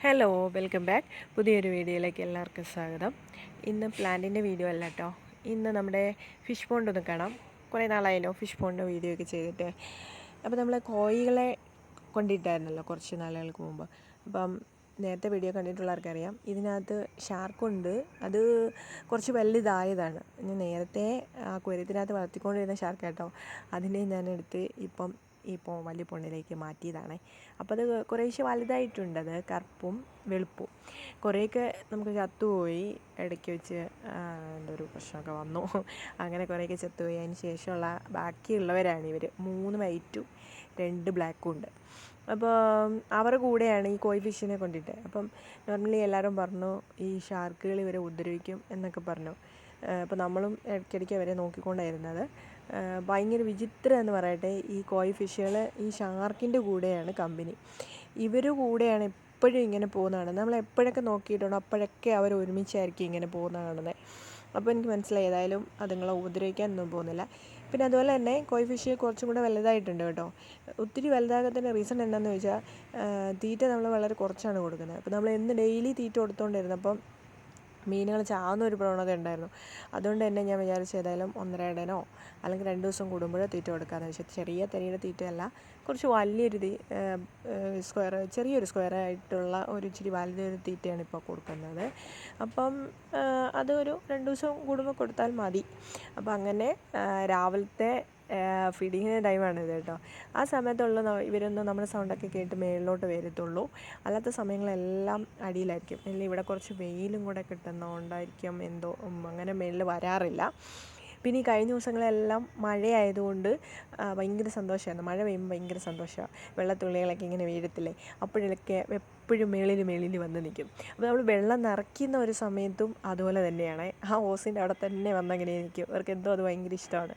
Hello, welcome back. പുതിയൊരു വീഡിയോയിലേക്ക് എല്ലാവർക്കും സ്വാഗതം. ഇന്ന് പ്ലാന്റിൻ്റെ വീഡിയോ അല്ല കേട്ടോ. ഇന്ന് നമ്മുടെ ഫിഷ് പോണ്ട് ഒന്ന് കാണാം. കുറേ നാളായല്ലോ ഫിഷ് പോണ്ട് വീഡിയോ ഒക്കെ ചെയ്തിട്ട്. അപ്പോൾ നമ്മൾ കോഴികളെ കൊണ്ടിട്ടായിരുന്നല്ലോ കുറച്ച് നാളുകൾക്ക് മുമ്പ്. അപ്പം നേരത്തെ വീഡിയോ കണ്ടിട്ടുള്ളവർക്കറിയാം, ഇതിനകത്ത് ഷാർക്കുണ്ട്. അത് കുറച്ച് വലുതായതാണ്. ഇനി നേരത്തെ ആ കുരത്തിനകത്ത് വളർത്തിക്കൊണ്ടിരുന്ന ഷാർക്ക് കേട്ടോ, അതിനെ ഞാനെടുത്ത് ഇപ്പോൾ വലിയ പൊണ്ണിലേക്ക് മാറ്റിയതാണ്. അപ്പോൾ അത് കുറേശ്ശെ വലുതായിട്ടുണ്ട്. അത് കറുപ്പും വെളുപ്പും. കുറേയൊക്കെ നമുക്ക് ചത്തുപോയി. ഇടയ്ക്ക് വെച്ച് എന്തോ ഒരു പ്രശ്നമൊക്കെ വന്നു. അങ്ങനെ കുറേയൊക്കെ ചത്തുപോയി. അതിന് ശേഷമുള്ള ബാക്കിയുള്ളവരാണ് ഇവർ. 3 വൈറ്റും 2 ബ്ലാക്കും ഉണ്ട്. അപ്പോൾ അവരുടെ കൂടെയാണ് ഈ കോയി ഫിഷിനെ കൊണ്ടിട്ട്. അപ്പം നോർമലി എല്ലാവരും പറഞ്ഞു ഈ ഷാർക്കുകൾ ഇവരെ ഉപദ്രവിക്കും എന്നൊക്കെ പറഞ്ഞു. അപ്പോൾ നമ്മളും ഇടയ്ക്കിടയ്ക്ക് അവരെ നോക്കിക്കൊണ്ടായിരുന്നത്. ഭയങ്കര വിചിത്രം എന്ന് പറയട്ടെ, ഈ കോയി ഫിഷുകൾ ഈ ഷാർക്കിൻ്റെ കൂടെയാണ് കമ്പനി. ഇവർ കൂടെയാണ് എപ്പോഴും ഇങ്ങനെ പോകുന്നതാണ്. നമ്മൾ എപ്പോഴൊക്കെ നോക്കിയിട്ടുണ്ടോ അപ്പോഴൊക്കെ അവർ ഒരുമിച്ചായിരിക്കും ഇങ്ങനെ പോകുന്ന കാണുന്നത്. അപ്പോൾ എനിക്ക് മനസ്സിലായി ഏതായാലും അതുങ്ങളെ ഉപദ്രവിക്കാനൊന്നും പോകുന്നില്ല. പിന്നെ അതുപോലെ തന്നെ കോയി ഫിഷ് കുറച്ചും കൂടെ വലുതായിട്ടുണ്ട് കേട്ടോ. ഒത്തിരി വലുതാകത്തിൻ്റെ റീസൺ എന്താണെന്ന് ചോദിച്ചാൽ, തീറ്റ നമ്മൾ വളരെ കുറച്ചാണ് കൊടുക്കുന്നത്. അപ്പോൾ നമ്മൾ ഡെയിലി തീറ്റ കൊടുത്തുകൊണ്ടിരുന്നപ്പം മീനുകൾ ചാവുന്ന ഒരു പ്രവണത ഉണ്ടായിരുന്നു. അതുകൊണ്ട് തന്നെ ഞാൻ വിചാരിച്ചു ഏതായാലും 1-2 അല്ലെങ്കിൽ 2 ദിവസം കൂടുമ്പോഴോ തീറ്റ കൊടുക്കാമെന്ന് വെച്ചാൽ. ചെറിയ തരിയുടെ തീറ്റയല്ല, കുറച്ച് വലിയൊരു ചെറിയൊരു സ്ക്വയർ ആയിട്ടുള്ള ഒരു ഇച്ചിരി വലിയൊരു തീറ്റയാണ് ഇപ്പോൾ കൊടുക്കുന്നത്. അപ്പം അതൊരു 2 ദിവസം കൂടുമ്പോൾ കൊടുത്താൽ മതി. അപ്പം അങ്ങനെ രാവിലത്തെ ഫീഡിങ്ങിൻ്റെ ടൈമാണിത് കേട്ടോ. ആ സമയത്തുള്ള ഇവരൊന്നും നമ്മുടെ സൗണ്ടൊക്കെ കേട്ട് മേളിലോട്ട് വരത്തുള്ളൂ. അല്ലാത്ത സമയങ്ങളെല്ലാം അടിയിലായിരിക്കും. അല്ലെങ്കിൽ ഇവിടെ കുറച്ച് വെയിലും കൂടെ കിട്ടുന്നതുകൊണ്ടായിരിക്കും എന്തോ അങ്ങനെ മേളിൽ വരാറില്ല. പിന്നെ ഈ കഴിഞ്ഞ ദിവസങ്ങളെല്ലാം മഴയായതുകൊണ്ട് ഭയങ്കര സന്തോഷമായിരുന്നു. മഴ പെയ്യുമ്പോൾ ഭയങ്കര സന്തോഷമാണ്. വെള്ളത്തുള്ളികളൊക്കെ ഇങ്ങനെ വീഴത്തില്ലേ, അപ്പോഴൊക്കെ എപ്പോഴും മേളിൽ വന്ന് നിൽക്കും. അപ്പോൾ നമ്മൾ വെള്ളം നിറയ്ക്കുന്ന ഒരു സമയത്തും അതുപോലെ തന്നെയാണ്. ആ ഓസിൻ്റെ അവിടെ തന്നെ വന്നങ്ങനെ നിൽക്കും. അവർക്ക് എന്തോ അത് ഭയങ്കര ഇഷ്ടമാണ്.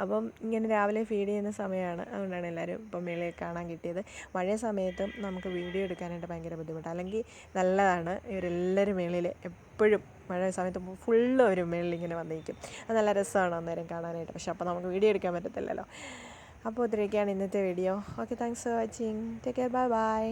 അപ്പം ഇങ്ങനെ രാവിലെ ഫീഡ് ചെയ്യുന്ന സമയമാണ്. അതുകൊണ്ടാണ് എല്ലാവരും ഇപ്പം മേളിൽ കാണാൻ കിട്ടിയത്. മഴ സമയത്തും നമുക്ക് വീഡിയോ എടുക്കാനായിട്ട് ഭയങ്കര ബുദ്ധിമുട്ടാണ്. അല്ലെങ്കിൽ നല്ലതാണ്. ഇവരെല്ലാവരും മേളിൽ എപ്പോഴും മഴ സമയത്ത് ഫുള്ള് ഒരു മേളിൽ ഇങ്ങനെ വന്നിരിക്കും. അത് നല്ല രസമാണ് അന്നേരം കാണാനായിട്ട്. പക്ഷെ അപ്പോൾ നമുക്ക് വീഡിയോ എടുക്കാൻ പറ്റത്തില്ലല്ലോ. അപ്പോൾ ഇത്രയൊക്കെയാണ് ഇന്നത്തെ video. Okay, thanks for watching. Take care, bye bye.